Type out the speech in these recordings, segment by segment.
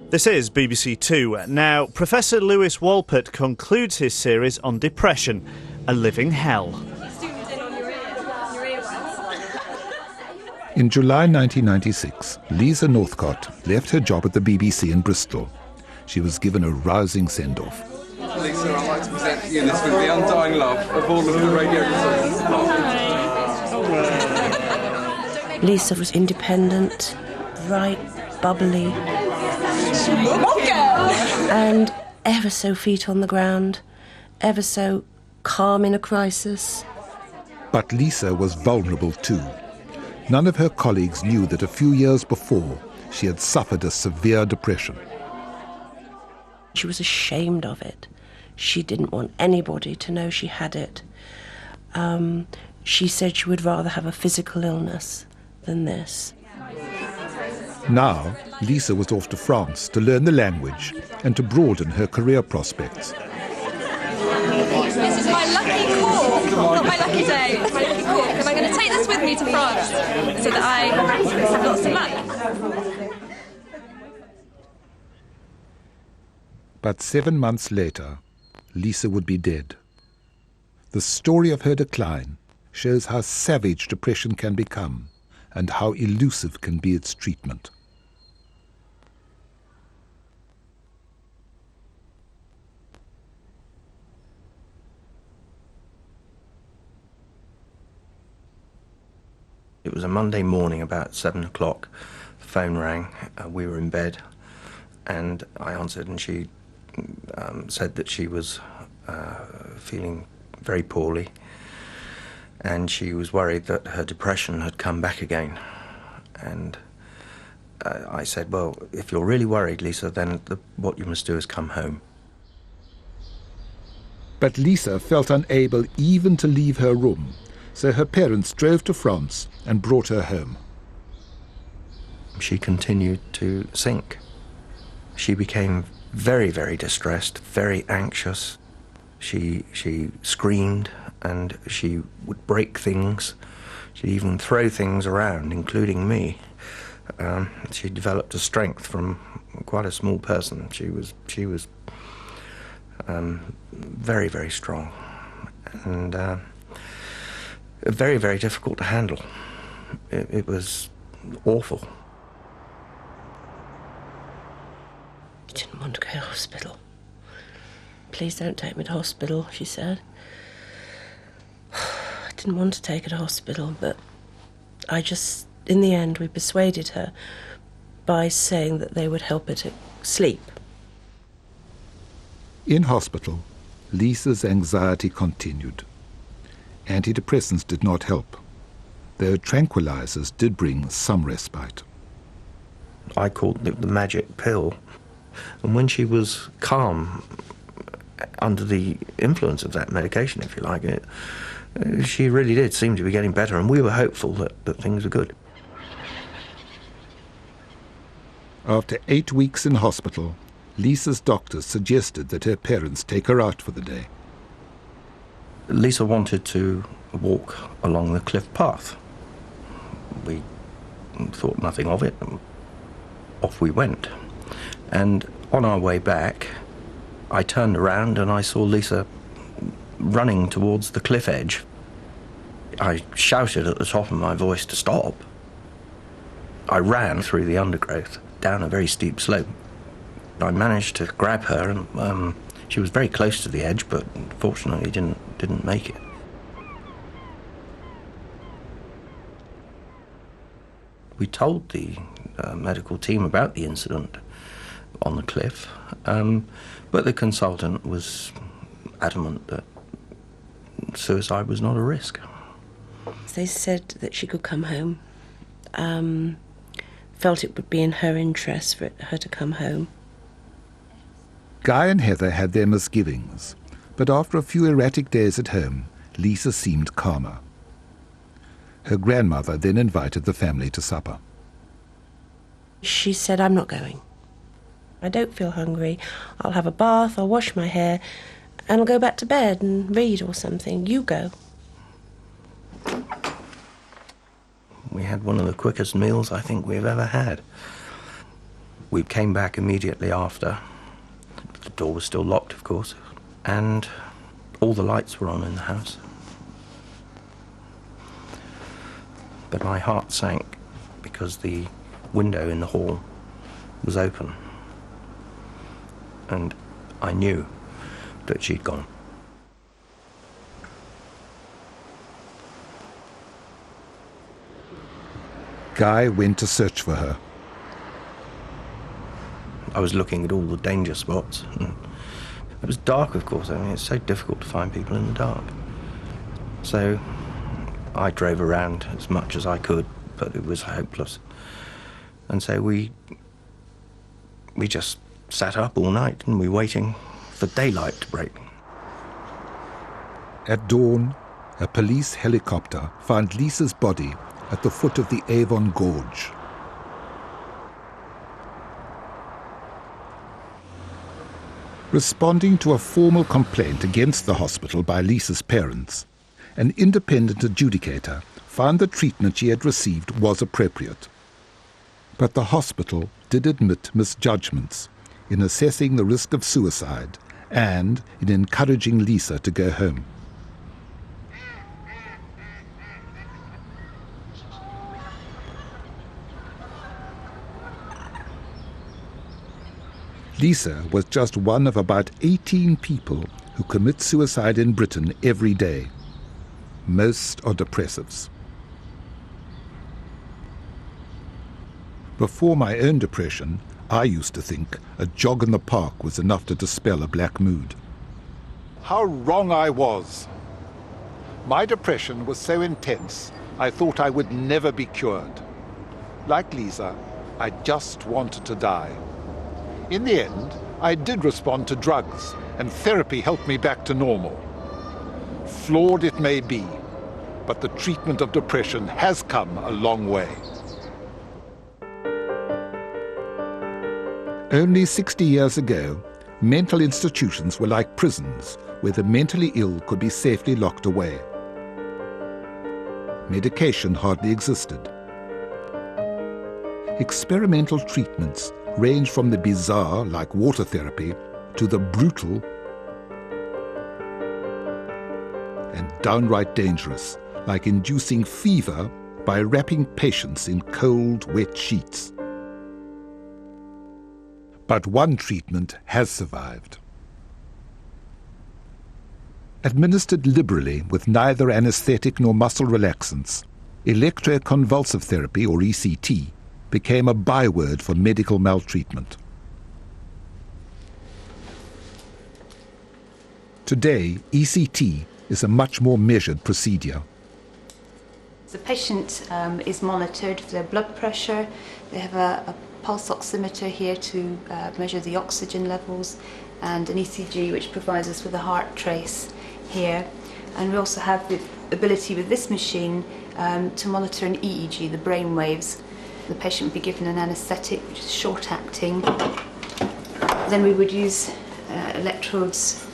This is BBC Two. Now, Professor Lewis Wolpert concludes his series on depression, a living hell. In July 1996, Lisa Northcott left her job at the BBC in Bristol. She was given a rousing send-off. Lisa, I'd like to present to you this with the undying love of all of the radio listeners. Lisa was independent, bright, bubbly, and ever so feet on the ground, ever so calm in a crisis. But Lisa was vulnerable too. None of her colleagues knew that a few years before she had suffered a severe depression. She was ashamed of it. She didn't want anybody to know she had it. She said she would rather have a physical illness than this. Now, Lisa was off to France to learn the language and to broaden her career prospects. This is my lucky cork, not my lucky day. It's my lucky cork, and I'm going to take this with me to France so that I have lots of luck. But 7 months later, Lisa would be dead. The story of her decline shows how savage depression can become and how elusive can be its treatment. It was a Monday morning about 7 o'clock. The phone rang. We were in bed, and I answered, and she said that she was feeling very poorly, and she was worried that her depression had come back again. And I said, well, if you're really worried, Lisa, then what you must do is come home. But Lisa felt unable even to leave her room, so her parents drove to France and brought her home. She continued to sink. She became very, very distressed, very anxious. She screamed, and she would break things. She'd even throw things around, including me. She developed a strength from quite a small person. She was very, very strong, and very, very difficult to handle. It was awful. I didn't want to go to hospital. Please don't take me to hospital, she said. I didn't want to take her to hospital, but in the end, we persuaded her by saying that they would help her to sleep. In hospital, Lisa's anxiety continued. Antidepressants did not help, though tranquilizers did bring some respite. I called it the magic pill. And when she was calm, under the influence of that medication, if you like it, she really did seem to be getting better, and we were hopeful that things were good. After 8 weeks in hospital, Lisa's doctors suggested that her parents take her out for the day. Lisa wanted to walk along the cliff path. We thought nothing of it, and off we went. And on our way back, I turned around and I saw Lisa running towards the cliff edge. I shouted at the top of my voice to stop. I ran through the undergrowth down a very steep slope. I managed to grab her, and she was very close to the edge, but fortunately didn't make it. We told the medical team about the incident on the cliff, but the consultant was adamant that suicide was not a risk. They said that she could come home, felt it would be in her interest for her to come home. Guy and Heather had their misgivings, but after a few erratic days at home, Lisa seemed calmer. Her grandmother then invited the family to supper. She said, I'm not going. I don't feel hungry. I'll have a bath, I'll wash my hair, and I'll go back to bed and read or something. You go. We had one of the quickest meals I think we've ever had. We came back immediately after. The door was still locked, of course, and all the lights were on in the house. But my heart sank because the window in the hall was open, and I knew that she'd gone. Guy went to search for her. I was looking at all the danger spots, and it was dark, of course. I mean, it's so difficult to find people in the dark. So I drove around as much as I could, but it was hopeless. And so we just sat up all night and we were waiting for daylight to break. At dawn, a police helicopter found Lisa's body at the foot of the Avon Gorge. Responding to a formal complaint against the hospital by Lisa's parents, an independent adjudicator found the treatment she had received was appropriate. But the hospital did admit misjudgments in assessing the risk of suicide and in encouraging Lisa to go home. Lisa was just one of about 18 people who commit suicide in Britain every day. Most are depressives. Before my own depression, I used to think a jog in the park was enough to dispel a black mood. How wrong I was! My depression was so intense, I thought I would never be cured. Like Lisa, I just wanted to die. In the end, I did respond to drugs, and therapy helped me back to normal. Flawed it may be, but the treatment of depression has come a long way. Only 60 years ago, mental institutions were like prisons where the mentally ill could be safely locked away. Medication hardly existed. Experimental treatments range from the bizarre, like water therapy, to the brutal and downright dangerous, like inducing fever by wrapping patients in cold, wet sheets. But one treatment has survived. Administered liberally with neither anesthetic nor muscle relaxants, electroconvulsive therapy, or ECT, became a byword for medical maltreatment. Today, ECT is a much more measured procedure. The patient is monitored for their blood pressure. They have a pulse oximeter here to measure the oxygen levels, and an ECG which provides us with a heart trace here. And we also have the ability with this machine to monitor an EEG, the brain waves. The patient would be given an anaesthetic, which is short-acting. Then we would use electrodes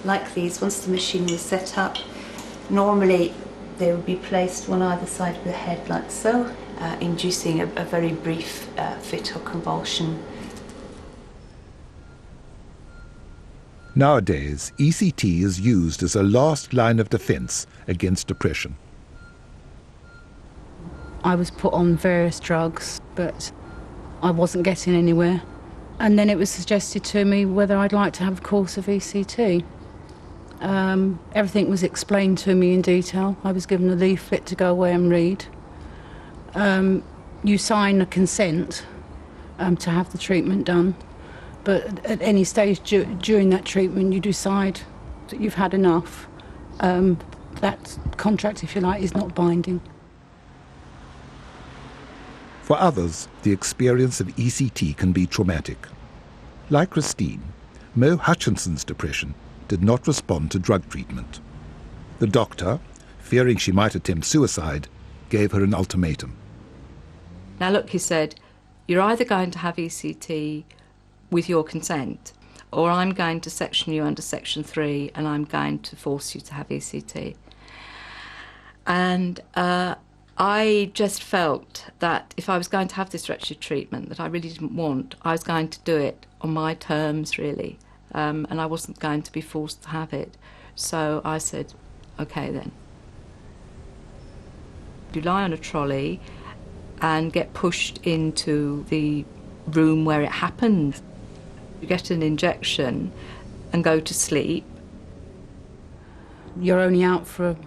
like these. Once the machine was set up, normally they would be placed one either side of the head like so, inducing a very brief fit or convulsion. Nowadays, ECT is used as a last line of defence against depression. I was put on various drugs, but I wasn't getting anywhere. And then it was suggested to me whether I'd like to have a course of ECT. Everything was explained to me in detail. I was given a leaflet to go away and read. You sign a consent to have the treatment done, but at any stage during that treatment you decide that you've had enough. That contract, if you like, is not binding. For others, the experience of ECT can be traumatic. Like Christine, Mo Hutchinson's depression did not respond to drug treatment. The doctor, fearing she might attempt suicide, gave her an ultimatum. Now look, he said, you're either going to have ECT with your consent, or I'm going to section you under Section 3 and I'm going to force you to have ECT. And I just felt that if I was going to have this wretched treatment that I really didn't want, I was going to do it on my terms, really, and I wasn't going to be forced to have it. So I said, OK then. You lie on a trolley and get pushed into the room where it happened. You get an injection and go to sleep. You're only out for,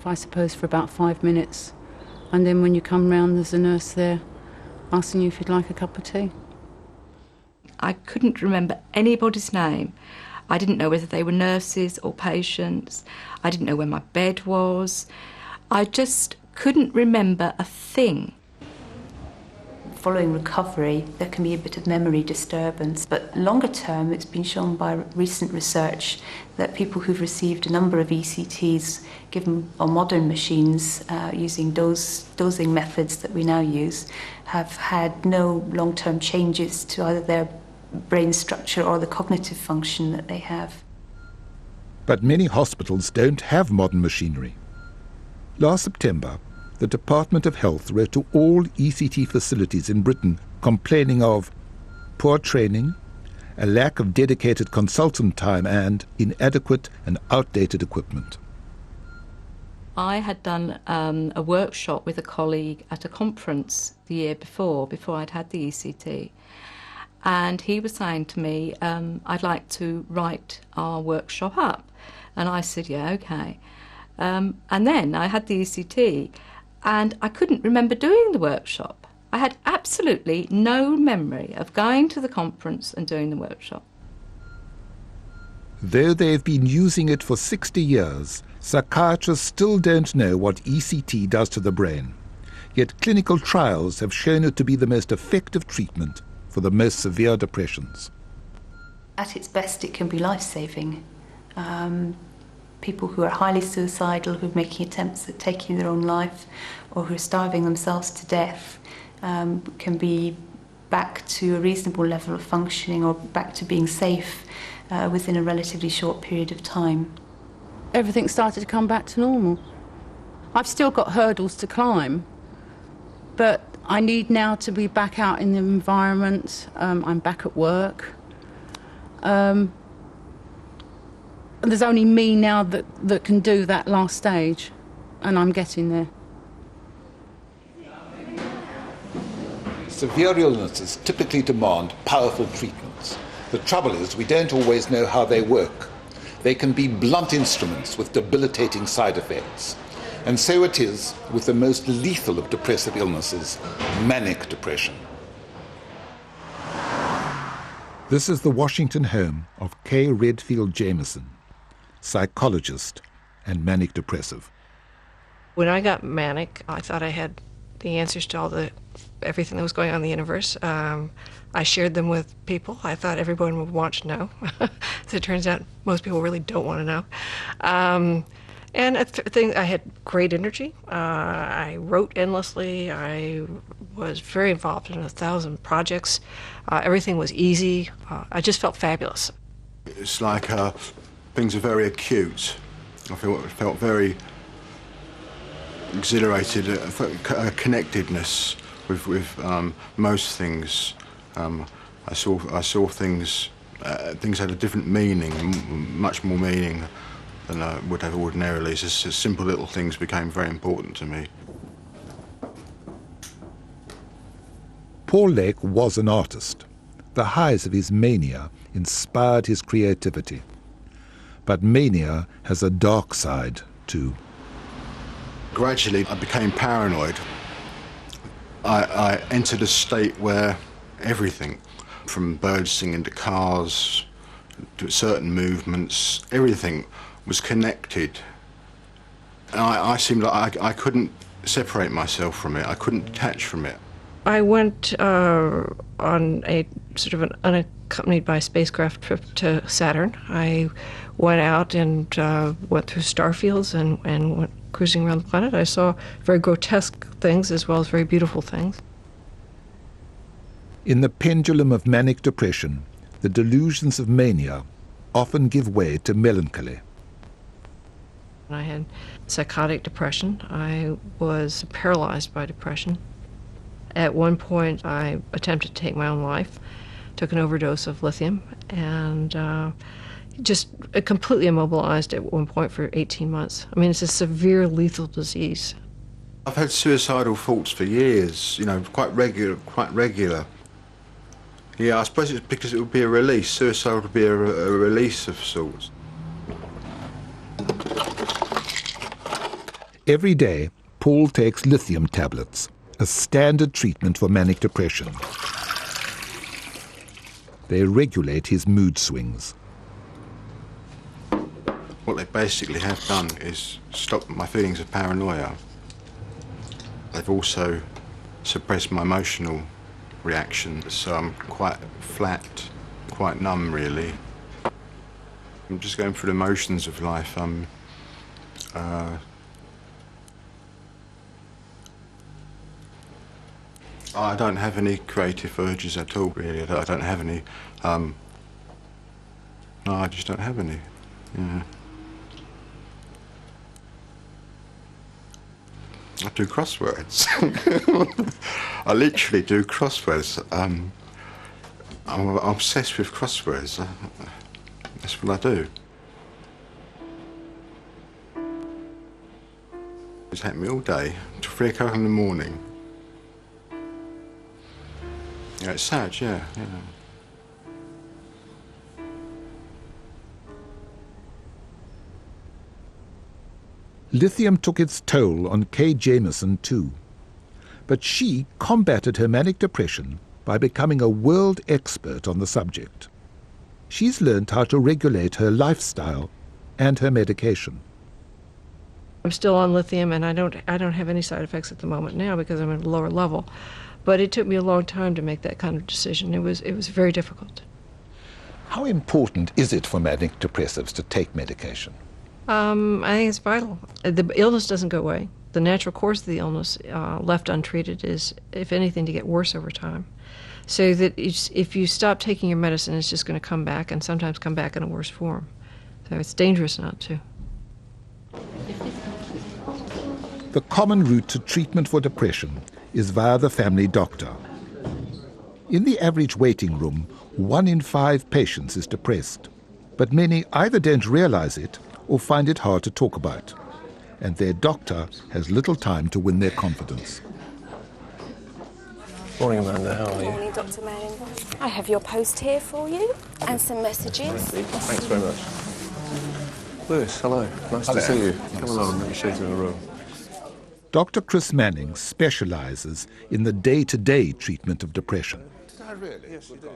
I suppose, for about 5 minutes. And then when you come round, there's a nurse there asking you if you'd like a cup of tea. I couldn't remember anybody's name. I didn't know whether they were nurses or patients. I didn't know where my bed was. I just couldn't remember a thing. Following recovery, there can be a bit of memory disturbance, but longer term, it's been shown by recent research that people who've received a number of ECTs given on modern machines using dosing methods that we now use have had no long-term changes to either their brain structure or the cognitive function that they have. But many hospitals don't have modern machinery. Last September, the Department of Health wrote to all ECT facilities in Britain complaining of poor training, a lack of dedicated consultant time and inadequate and outdated equipment. I had done a workshop with a colleague at a conference the year before I'd had the ECT. And he was saying to me, I'd like to write our workshop up. And I said, yeah, OK. And then I had the ECT and I couldn't remember doing the workshop. I had absolutely no memory of going to the conference and doing the workshop. Though they've been using it for 60 years, psychiatrists still don't know what ECT does to the brain. Yet clinical trials have shown it to be the most effective treatment for the most severe depressions. At its best, it can be life-saving. People who are highly suicidal, who are making attempts at taking their own life, or who are starving themselves to death, can be back to a reasonable level of functioning or back to being safe within a relatively short period of time. Everything started to come back to normal. I've still got hurdles to climb, but I need now to be back out in the environment. I'm back at work. There's only me now that can do that last stage, and I'm getting there. Severe illnesses typically demand powerful treatments. The trouble is, we don't always know how they work. They can be blunt instruments with debilitating side effects. And so it is with the most lethal of depressive illnesses, manic depression. This is the Washington home of Kay Redfield Jameson, psychologist and manic depressive. When I got manic, I thought I had the answers to everything that was going on in the universe. I shared them with people. I thought everyone would want to know. As it turns out, most people really don't want to know. And I had great energy. I wrote endlessly. I was very involved in 1,000 projects. Everything was easy. I just felt fabulous. It's like things are very acute. I felt very exhilarated, a connectedness with most things. I saw things. Things had a different meaning, much more meaning than I would have ordinarily. Just simple little things became very important to me. Paul Lake was an artist. The highs of his mania inspired his creativity. But mania has a dark side too. Gradually, I became paranoid. I entered a state where everything, from birds singing to cars, to certain movements, everything was connected. And I seemed like I couldn't separate myself from it. I couldn't detach from it. I went on a sort of an unaccompanied by spacecraft trip to Saturn. I went out and went through star fields and went cruising around the planet. I saw very grotesque things as well as very beautiful things. In the pendulum of manic depression, the delusions of mania often give way to melancholy. I had psychotic depression. I was paralyzed by depression. At one point, I attempted to take my own life, took an overdose of lithium, and just completely immobilized at one point for 18 months. I mean, it's a severe lethal disease. I've had suicidal thoughts for years, you know, quite regular. Yeah, I suppose it's because it would be a release. Suicide would be a release of sorts. Every day, Paul takes lithium tablets, a standard treatment for manic depression. They regulate his mood swings. What they basically have done is stop my feelings of paranoia. They've also suppressed my emotional reaction, so I'm quite flat, quite numb, really. I'm just going through the motions of life. I don't have any creative urges at all, really. I don't have any. No, I just don't have any. Yeah. I do crosswords. I literally do crosswords. I'm obsessed with crosswords. That's what I do. It's happened me all day, till 3 o'clock in the morning. Yeah, it's sad, yeah. Lithium took its toll on Kay Jameson too. But she combated her manic depression by becoming a world expert on the subject. She's learned how to regulate her lifestyle and her medication. I'm still on lithium, and I don't have any side effects at the moment now because I'm at a lower level. But it took me a long time to make that kind of decision. It was very difficult. How important is it for manic depressives to take medication? I think it's vital. The illness doesn't go away. The natural course of the illness, left untreated, is, if anything, to get worse over time. So that if you stop taking your medicine, it's just going to come back, and sometimes come back in a worse form. So it's dangerous not to. The common route to treatment for depression is via the family doctor. In the average waiting room, 1 in 5 patients is depressed, but many either don't realize it or find it hard to talk about, and their doctor has little time to win their confidence. Morning, Amanda. How are you? Morning, Dr. Manning. I have your post here for you and some messages. Thanks very much. Lewis, hello. Nice to see you. Come along, let me show you in the room. Dr. Chris Manning specializes in the day-to-day treatment of depression. Yes, you do.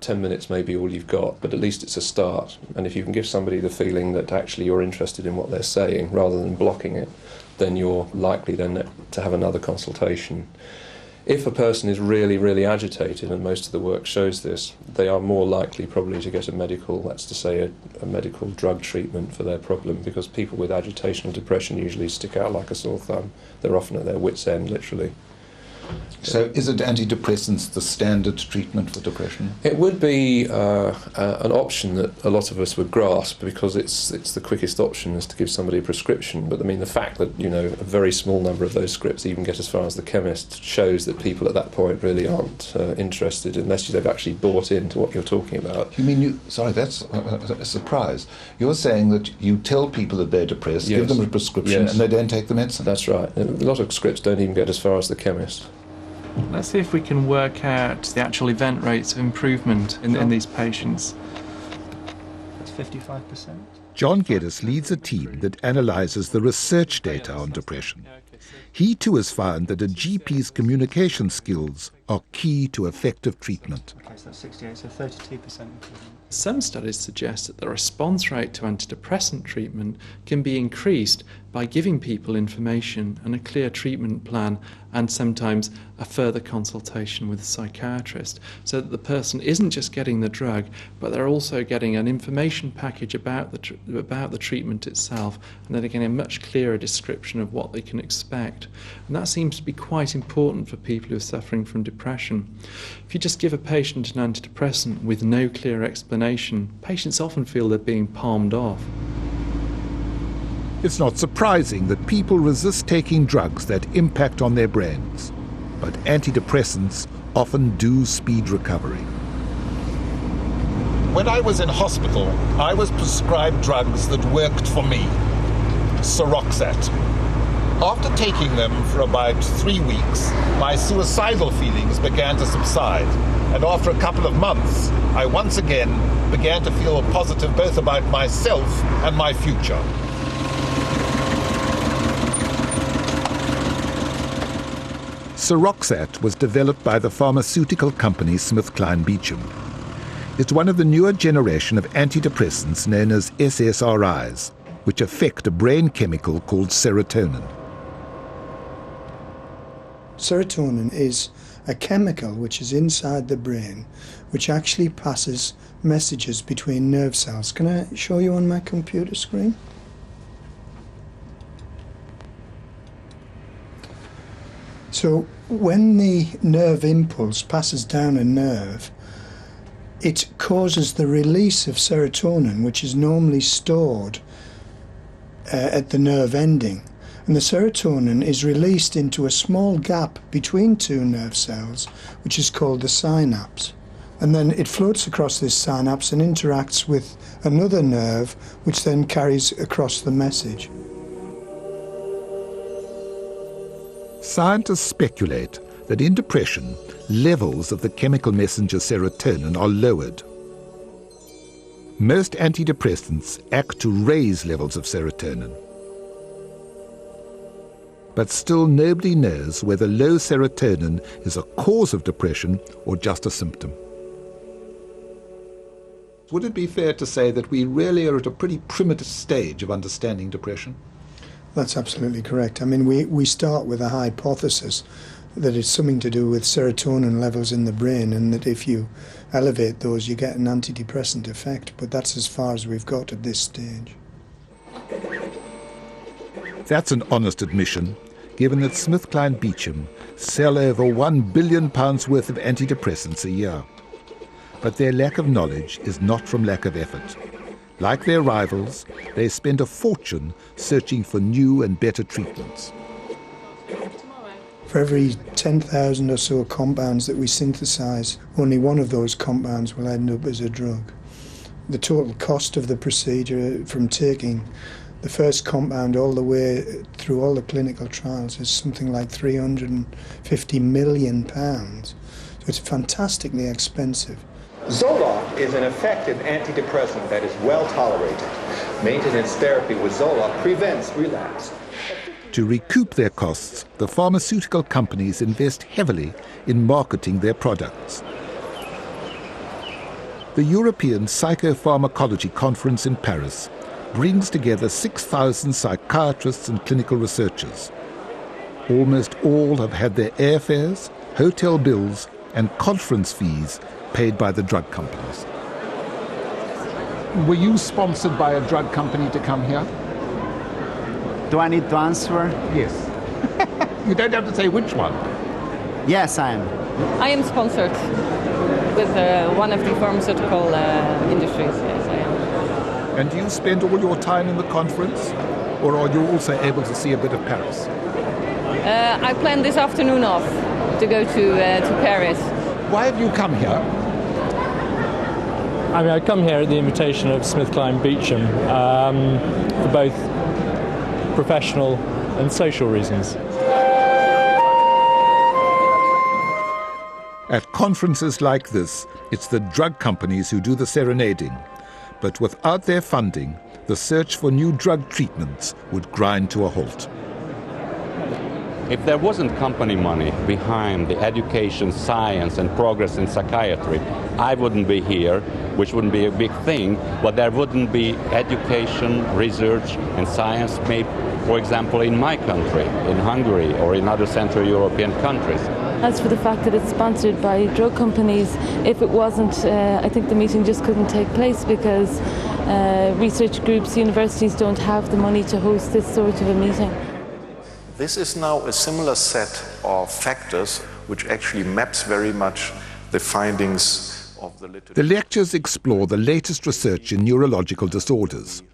10 minutes may be all you've got, but at least it's a start. And if you can give somebody the feeling that actually you're interested in what they're saying rather than blocking it, then you're likely then to have another consultation. If a person is really, really agitated, and most of the work shows this, they are more likely probably to get a medical, that's to say a medical drug treatment for their problem, because people with agitation or depression usually stick out like a sore thumb. They're often at their wits' end, literally. So is it antidepressants the standard treatment for depression? It would be an option that a lot of us would grasp, because it's the quickest option is to give somebody a prescription. But I mean, the fact that, you know, a very small number of those scripts even get as far as the chemist shows that people at that point really aren't interested unless they've actually bought into what you're talking about. You mean sorry, that's a surprise. You're saying that you tell people that they're depressed, Yes. give them a prescription, Yes. and they don't take the medicine? That's right. A lot of scripts don't even get as far as the chemist. Let's see if we can work out the actual event rates of improvement in these patients. That's 55%. John Geddes leads a team that analyzes the research data on depression. He too has found that a GP's communication skills are key to effective treatment. Okay, so that's 68, so 32% improvement. Some studies suggest that the response rate to antidepressant treatment can be increased by giving people information and a clear treatment plan, and sometimes a further consultation with a psychiatrist, so that the person isn't just getting the drug, but they're also getting an information package about the treatment itself, and then getting a much clearer description of what they can expect. And that seems to be quite important for people who are suffering from depression. If you just give a patient an antidepressant with no clear explanation, patients often feel they're being palmed off. It's not surprising that people resist taking drugs that impact on their brains, but antidepressants often do speed recovery. When I was in hospital, I was prescribed drugs that worked for me. Seroxat. After taking them for about 3 weeks, my suicidal feelings began to subside. And after a couple of months, I once again began to feel positive both about myself and my future. Seroxat was developed by the pharmaceutical company SmithKline Beecham. It's one of the newer generation of antidepressants known as SSRIs, which affect a brain chemical called serotonin. Serotonin is a chemical which is inside the brain, which actually passes messages between nerve cells. Can I show you on my computer screen? So when the nerve impulse passes down a nerve, it causes the release of serotonin, which is normally stored at the nerve ending. And the serotonin is released into a small gap between two nerve cells, which is called the synapse. And then it floats across this synapse and interacts with another nerve, which then carries across the message. Scientists speculate that in depression, levels of the chemical messenger serotonin are lowered. Most antidepressants act to raise levels of serotonin. But still nobody knows whether low serotonin is a cause of depression or just a symptom. Would it be fair to say that we really are at a pretty primitive stage of understanding depression? That's absolutely correct. I mean, we start with a hypothesis that it's something to do with serotonin levels in the brain, and that if you elevate those, you get an antidepressant effect. But that's as far as we've got at this stage. That's an honest admission, given that SmithKline Beecham sell over £1 billion worth of antidepressants a year. But their lack of knowledge is not from lack of effort. Like their rivals, they spend a fortune searching for new and better treatments. For every 10,000 or so compounds that we synthesize, only one of those compounds will end up as a drug. The total cost of the procedure, from taking the first compound all the way through all the clinical trials, is something like £350 million. So it's fantastically expensive. Zoloft is an effective antidepressant that is well tolerated. Maintenance therapy with Zoloft prevents relapse. To recoup their costs, the pharmaceutical companies invest heavily in marketing their products. The European Psychopharmacology Conference in Paris brings together 6,000 psychiatrists and clinical researchers. Almost all have had their airfares, hotel bills, and conference fees paid by the drug companies. Were you sponsored by a drug company to come here? Do I need to answer? Yes. You don't have to say which one. Yes, I am. I am sponsored with one of the pharmaceutical industries. Yes, I am. And do you spend all your time in the conference, or are you also able to see a bit of Paris? I plan this afternoon off to go to Paris. Why have you come here? I mean, I come here at the invitation of SmithKline Beecham for both professional and social reasons. At conferences like this, it's the drug companies who do the serenading. But without their funding, the search for new drug treatments would grind to a halt. If there wasn't company money behind the education, science, and progress in psychiatry, I wouldn't be here, which wouldn't be a big thing, but there wouldn't be education, research, and science made, for example, in my country, in Hungary, or in other Central European countries. As for the fact that it's sponsored by drug companies, if it wasn't, I think the meeting just couldn't take place because research groups, universities don't have the money to host this sort of a meeting. This is now a similar set of factors which actually maps very much the findings of the literature. The lectures explore the latest research in neurological disorders.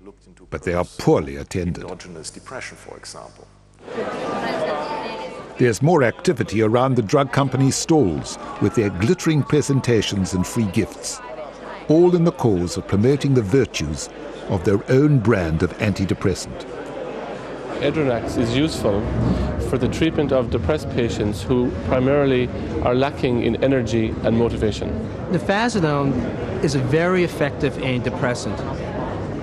but they are poorly attended. Endogenous depression, for example. There's more activity around the drug company stalls with their glittering presentations and free gifts, all in the cause of promoting the virtues of their own brand of antidepressant. Edronax is useful for the treatment of depressed patients who primarily are lacking in energy and motivation. Nifazodone is a very effective antidepressant,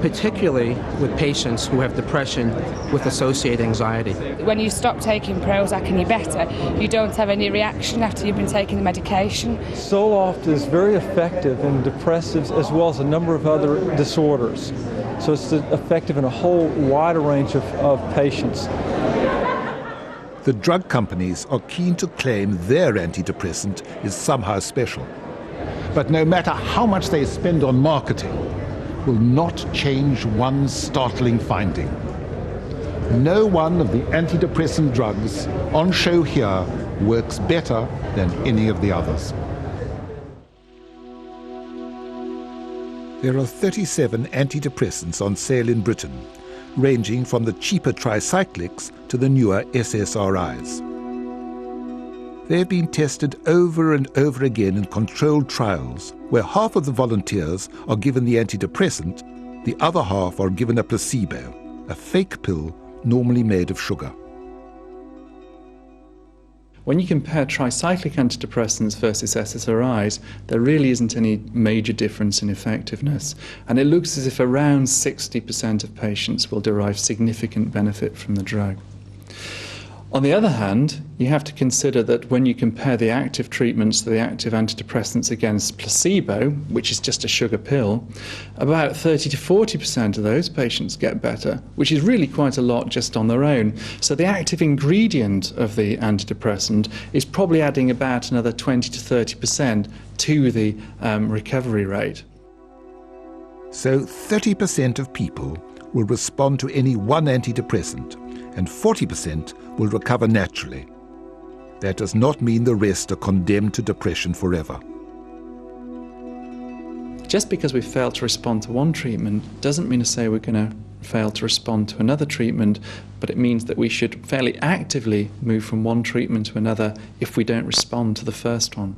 particularly with patients who have depression with associated anxiety. When you stop taking Prozac and you're better, you don't have any reaction after you've been taking the medication. Zoloft is very effective in depressives as well as a number of other disorders. So it's effective in a whole wider range of patients. The drug companies are keen to claim their antidepressant is somehow special. But no matter how much they spend on marketing, will not change one startling finding. No one of the antidepressant drugs on show here works better than any of the others. There are 37 antidepressants on sale in Britain, ranging from the cheaper tricyclics to the newer SSRIs. They have been tested over and over again in controlled trials where half of the volunteers are given the antidepressant, the other half are given a placebo, a fake pill normally made of sugar. When you compare tricyclic antidepressants versus SSRIs, there really isn't any major difference in effectiveness, and it looks as if around 60% of patients will derive significant benefit from the drug. On the other hand, you have to consider that when you compare the active treatments, the active antidepressants against placebo, which is just a sugar pill, about 30 to 40% of those patients get better, which is really quite a lot just on their own. So the active ingredient of the antidepressant is probably adding about another 20 to 30% to the recovery rate. So 30% of people will respond to any one antidepressant, and 40% will recover naturally. That does not mean the rest are condemned to depression forever. Just because we fail to respond to one treatment doesn't mean to say we're going to fail to respond to another treatment, but it means that we should fairly actively move from one treatment to another if we don't respond to the first one.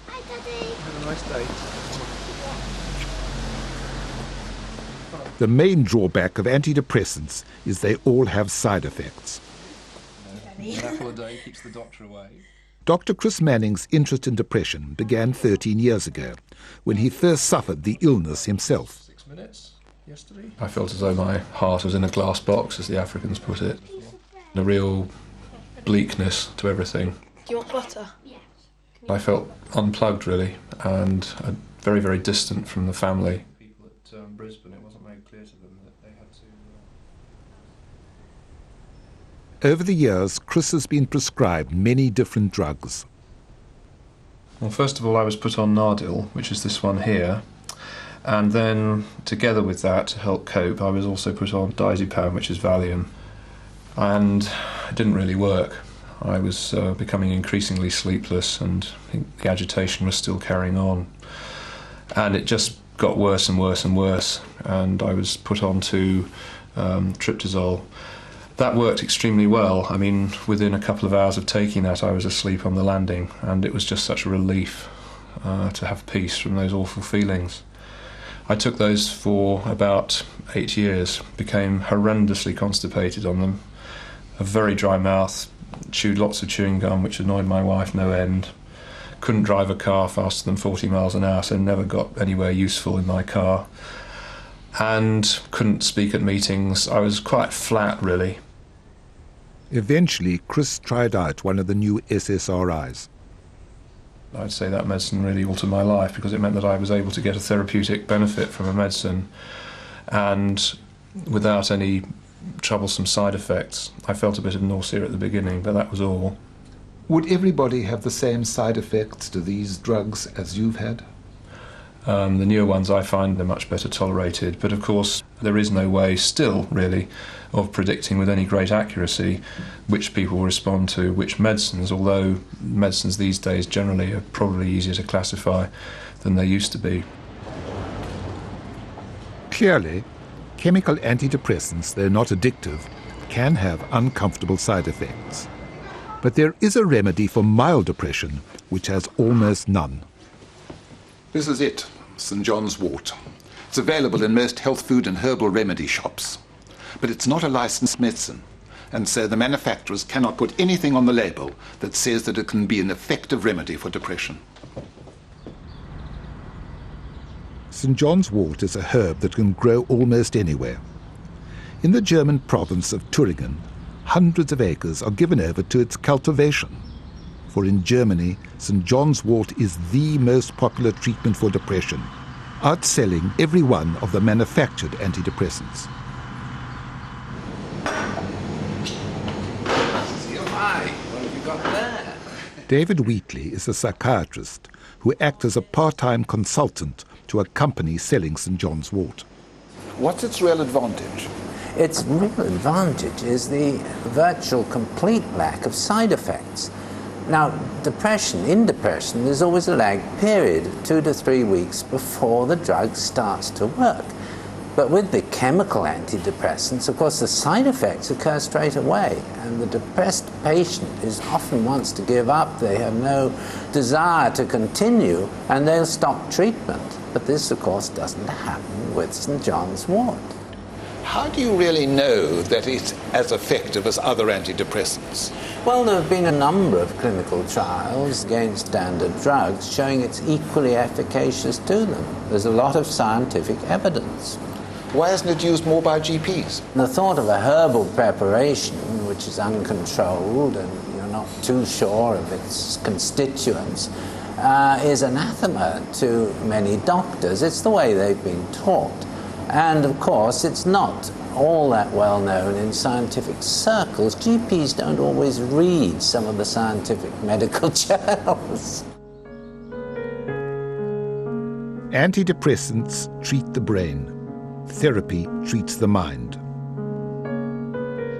Hi, Daddy. Have a nice day. The main drawback of antidepressants is they all have side effects. An apple a day keeps the doctor away. Dr. Chris Manning's interest in depression began 13 years ago, when he first suffered the illness himself. 6 minutes yesterday. I felt as though my heart was in a glass box, as the Africans put it. A real bleakness to everything. Do you want butter? I felt unplugged, really, and very, very distant from the family. People at Brisbane, it wasn't made clear to them that they had to... Over the years, Chris has been prescribed many different drugs. Well, first of all, I was put on Nardil, which is this one here, and then, together with that, to help cope, I was also put on diazepam, which is Valium, and it didn't really work. I was becoming increasingly sleepless, and the agitation was still carrying on, and it just got worse and worse and worse, and I was put on to triptazole. That worked extremely well. I mean, within a couple of hours of taking that, I was asleep on the landing, and it was just such a relief to have peace from those awful feelings. I took those for about 8 years, became horrendously constipated on them, a very dry mouth, chewed lots of chewing gum, which annoyed my wife no end. Couldn't drive a car faster than 40 miles an hour, so never got anywhere useful in my car. And couldn't speak at meetings. I was quite flat, really. Eventually, Chris tried out one of the new SSRIs. I'd say that medicine really altered my life, because it meant that I was able to get a therapeutic benefit from a medicine, and without any troublesome side effects. I felt a bit of nausea at the beginning, but that was all. Would everybody have the same side effects to these drugs as you've had? The newer ones, I find they're much better tolerated, but of course there is no way still, really, of predicting with any great accuracy which people respond to which medicines, although medicines these days generally are probably easier to classify than they used to be. Clearly, Chemical antidepressants, though not addictive, can have uncomfortable side effects. But there is a remedy for mild depression, which has almost none. This is it, St. John's wort. It's available in most health food and herbal remedy shops. But it's not a licensed medicine, and so the manufacturers cannot put anything on the label that says that it can be an effective remedy for depression. St. John's wort is a herb that can grow almost anywhere. In the German province of Thüringen, hundreds of acres are given over to its cultivation. For in Germany, St. John's wort is the most popular treatment for depression, outselling every one of the manufactured antidepressants. What have you got there? David Wheatley is a psychiatrist who acts as a part-time consultant to a company selling St. John's wort. What's its real advantage? Its real advantage is the virtual complete lack of side effects. Now, in depression, there's always a lag period, 2 to 3 weeks before the drug starts to work. But with the chemical antidepressants, of course, the side effects occur straight away, and the depressed patient often wants to give up. They have no desire to continue, and they'll stop treatment. But this, of course, doesn't happen with St. John's wort. How do you really know that it's as effective as other antidepressants? Well, there have been a number of clinical trials against standard drugs showing it's equally efficacious to them. There's a lot of scientific evidence. Why isn't it used more by GPs? The thought of a herbal preparation, which is uncontrolled and you're not too sure of its constituents, is anathema to many doctors. It's the way they've been taught. And of course, it's not all that well known in scientific circles. GPs don't always read some of the scientific medical journals. Antidepressants treat the brain. Therapy treats the mind.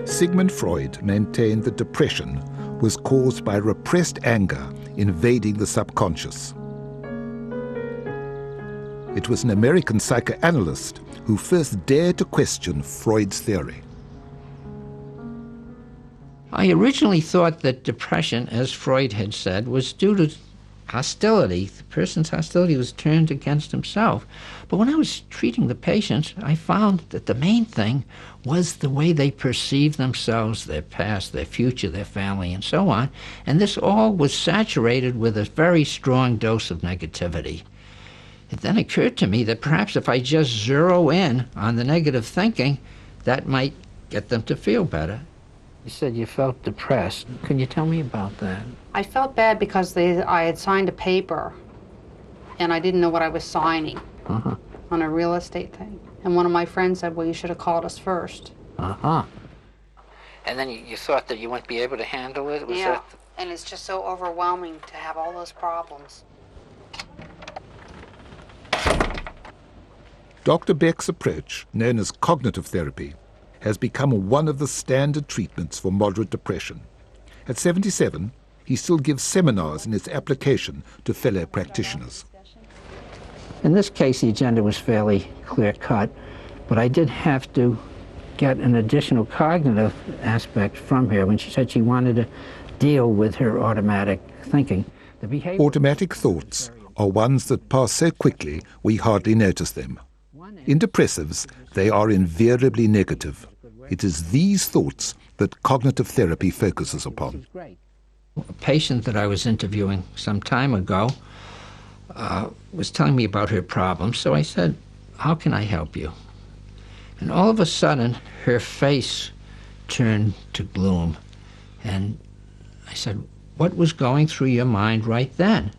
Sigmund Freud maintained that depression was caused by repressed anger invading the subconscious. It was an American psychoanalyst who first dared to question Freud's theory. I originally thought that depression, as Freud had said, was due to hostility. The person's hostility was turned against himself. But when I was treating the patients, I found that the main thing was the way they perceived themselves, their past, their future, their family, and so on. And this all was saturated with a very strong dose of negativity. It then occurred to me that perhaps if I just zero in on the negative thinking, that might get them to feel better. You said you felt depressed. Can you tell me about that? I felt bad because I had signed a paper, and I didn't know what I was signing on a real estate thing. And one of my friends said, well, you should have called us first. And then you thought that you wouldn't be able to handle it? And it's just so overwhelming to have all those problems. Dr. Beck's approach, known as cognitive therapy, has become one of the standard treatments for moderate depression. At 77, he still gives seminars in its application to fellow practitioners. In this case, the agenda was fairly clear-cut, but I did have to get an additional cognitive aspect from her when she said she wanted to deal with her automatic thinking. Automatic thoughts are ones that pass so quickly we hardly notice them. In depressives, they are invariably negative. It is these thoughts that cognitive therapy focuses upon. A patient that I was interviewing some time ago was telling me about her problems, so I said, how can I help you? And all of a sudden, her face turned to gloom. And I said, what was going through your mind right then?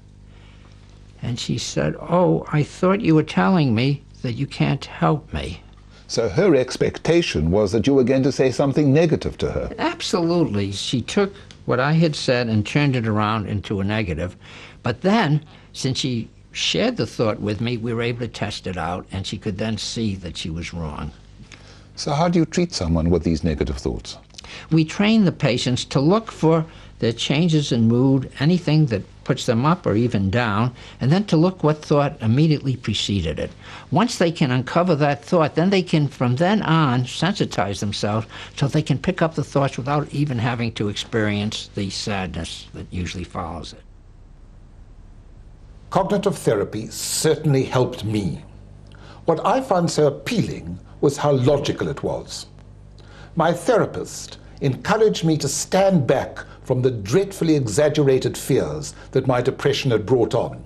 And she said, oh, I thought you were telling me that you can't help me. So her expectation was that you were going to say something negative to her. Absolutely. She took what I had said and turned it around into a negative. But then, since she shared the thought with me, we were able to test it out, and she could then see that she was wrong. So how do you treat someone with these negative thoughts? We train the patients to look for their changes in mood, anything that puts them up or even down, and then to look what thought immediately preceded it. Once they can uncover that thought, then they can, from then on, sensitize themselves so they can pick up the thoughts without even having to experience the sadness that usually follows it. Cognitive therapy certainly helped me. What I found so appealing was how logical it was. My therapist encouraged me to stand back from the dreadfully exaggerated fears that my depression had brought on,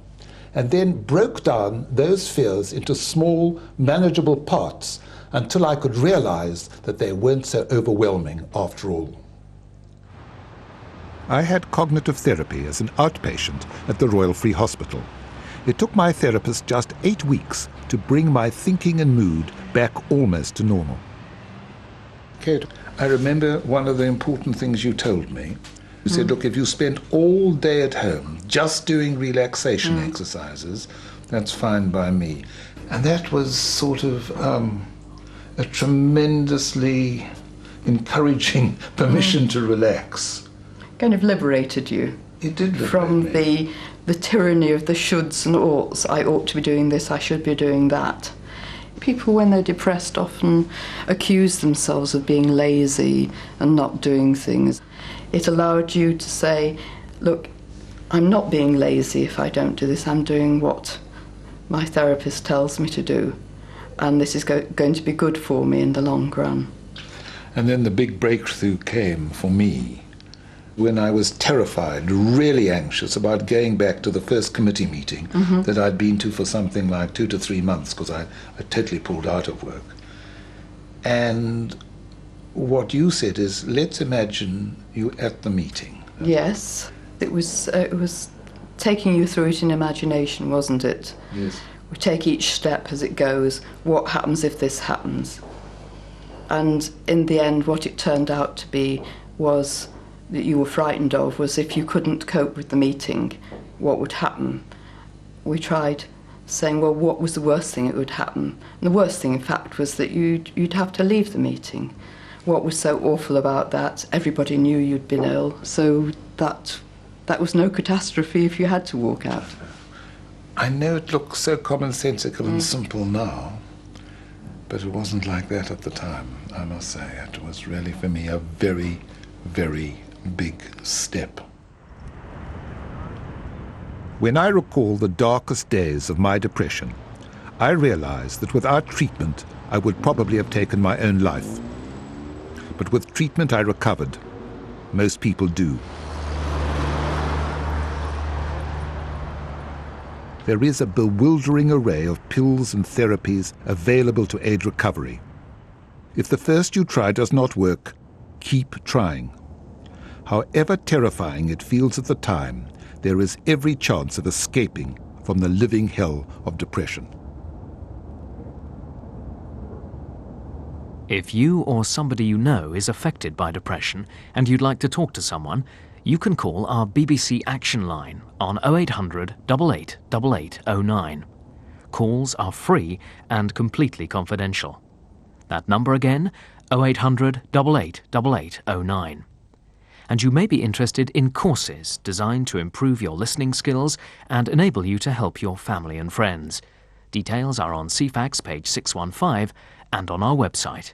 and then broke down those fears into small, manageable parts until I could realize that they weren't so overwhelming after all. I had cognitive therapy as an outpatient at the Royal Free Hospital. It took my therapist just 8 weeks to bring my thinking and mood back almost to normal. Kate, I remember one of the important things you told me. You said, look, if you spent all day at home just doing relaxation exercises, that's fine by me. And that was sort of a tremendously encouraging permission to relax. Kind of liberated you. It did liberate from me. the tyranny of the shoulds and oughts. I ought to be doing this, I should be doing that. People, when they're depressed, often accuse themselves of being lazy and not doing things. It allowed you to say, look, I'm not being lazy if I don't do this. I'm doing what my therapist tells me to do. And this is going to be good for me in the long run. And then the big breakthrough came for me when I was terrified, really anxious about going back to the first committee meeting that I'd been to for something like 2 to 3 months because I totally pulled out of work. And what you said is, let's imagine you at the meeting. Yes, it was taking you through it in imagination, wasn't it? Yes. We take each step as it goes. What happens if this happens? And in the end, what it turned out to be was that you were frightened of was if you couldn't cope with the meeting, what would happen? We tried saying, well, what was the worst thing that would happen? And the worst thing, in fact, was that you'd have to leave the meeting. What was so awful about that? Everybody knew you'd been ill, so that was no catastrophe if you had to walk out. I know it looks so commonsensical and simple now, but it wasn't like that at the time, I must say. It was really, for me, a very, very big step. When I recall the darkest days of my depression, I realize that without treatment, I would probably have taken my own life. But with treatment, I recovered. Most people do. There is a bewildering array of pills and therapies available to aid recovery. If the first you try does not work, keep trying. However terrifying it feels at the time, there is every chance of escaping from the living hell of depression. If you or somebody you know is affected by depression and you'd like to talk to someone, you can call our BBC Action Line on 0800 88 8809. Calls are free and completely confidential. That number again, 0800 88 8809. And you may be interested in courses designed to improve your listening skills and enable you to help your family and friends. Details are on CFAX page 615 and on our website.